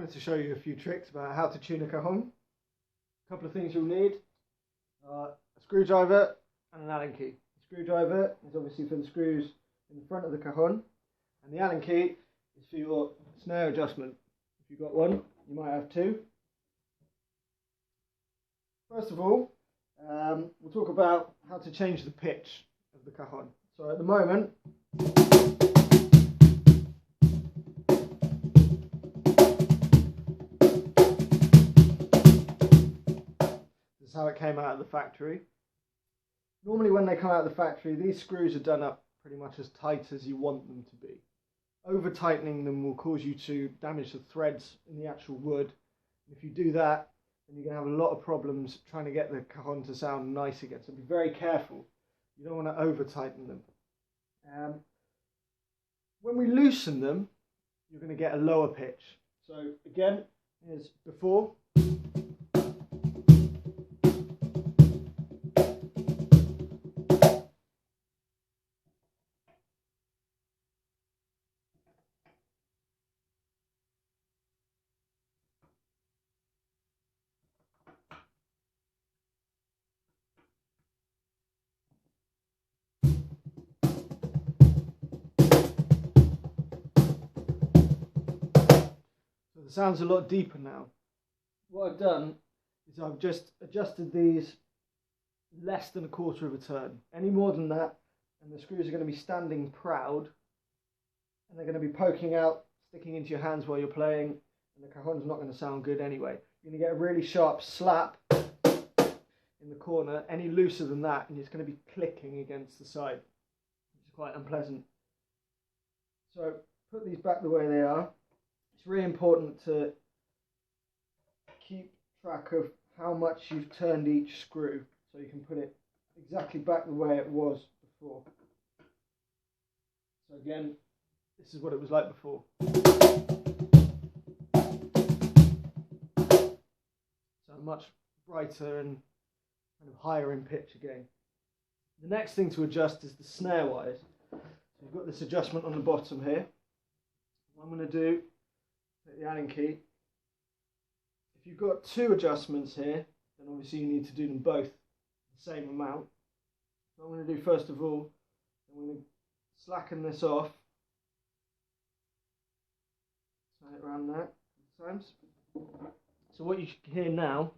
wanted to show you a few tricks about how to tune a cajon. A couple of things you'll need are a screwdriver and an Allen key. The screwdriver is obviously for the screws in the front of the cajon, and the Allen key is for your snare adjustment. If you've got one, you might have two. First of all, we'll talk about how to change the pitch of the cajon. So at the moment, this is how it came out of the factory. Normally when they come out of the factory, these screws are done up pretty much as tight as you want them to be. Over tightening them will cause you to damage the threads in the actual wood. If you do that, then you're going to have a lot of problems trying to get the cajon to sound nice again. So be very careful. You don't want to over tighten them. When we loosen them, you're going to get a lower pitch. So again, here's before. The sound's a lot deeper now. What I've done is I've just adjusted these less than a quarter of a turn. Any more than that and the screws are going to be standing proud, and they're going to be poking out, sticking into your hands while you're playing, and the cajon's not going to sound good anyway. You're going to get a really sharp slap in the corner. Any looser than that and it's going to be clicking against the side, which is quite unpleasant. So put these back the way they are. It's really important to keep track of how much you've turned each screw so you can put it exactly back the way it was before. So again, this is what it was like before. So much brighter and kind of higher in pitch again. The next thing to adjust is the snare wires. So you've got this adjustment on the bottom here. What I'm going to do, take the Allen key. If you've got two adjustments here, then obviously you need to do them both the same amount. So what I'm going to do first of all, I'm going to slacken this off. Turn it around there a couple times. So what you can hear now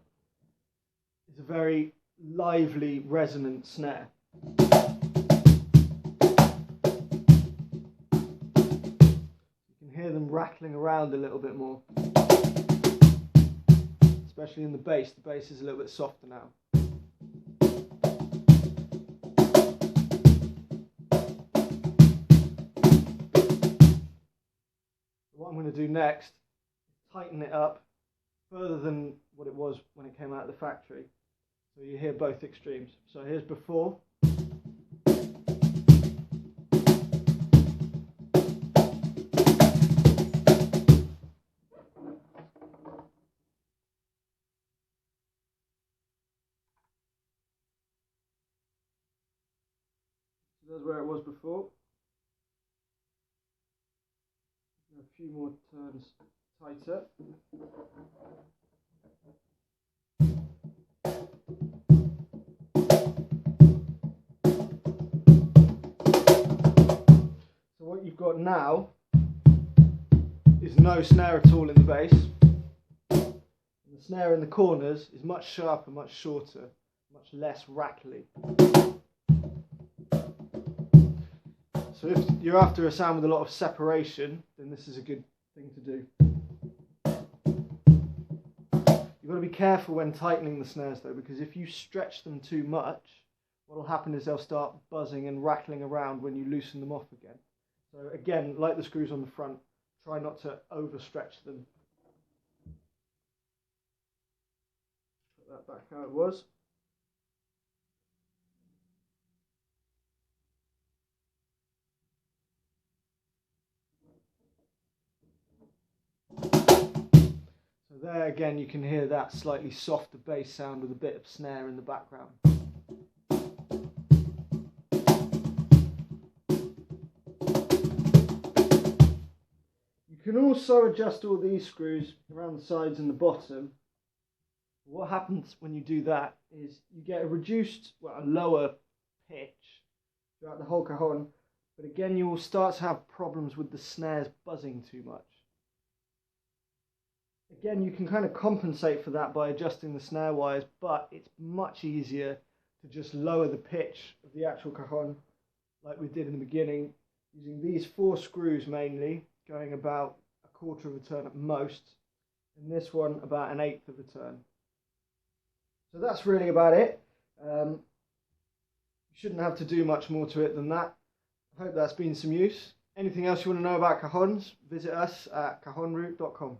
is a very lively, resonant snare. Hear them rattling around a little bit more, especially in the bass. The bass is a little bit softer now. What I'm going to do next is tighten it up further than what it was when it came out of the factory, so you hear both extremes. So here's before. That's where it was before. A few more turns tighter. So what you've got now is no snare at all in the bass. And the snare in the corners is much sharper, much shorter, much less rattly. So if you're after a sound with a lot of separation, then this is a good thing to do. You've got to be careful when tightening the snares though, because if you stretch them too much, what will happen is they'll start buzzing and rattling around when you loosen them off again. So again, like the screws on the front, try not to overstretch them. Put that back how it was. So there again you can hear that slightly softer bass sound with a bit of snare in the background. You can also adjust all these screws around the sides and the bottom. What happens when you do that is you get a reduced, well, a lower pitch throughout the whole cajon, but again you will start to have problems with the snares buzzing too much. Again, you can kind of compensate for that by adjusting the snare wires, but it's much easier to just lower the pitch of the actual cajon like we did in the beginning, using these 4 screws mainly, going about 1/4 of a turn at most, and this one about 1/8 of a turn. So that's really about it. You shouldn't have to do much more to it than that. I hope that's been some use. Anything else you want to know about cajons, visit us at CajonRoot.com.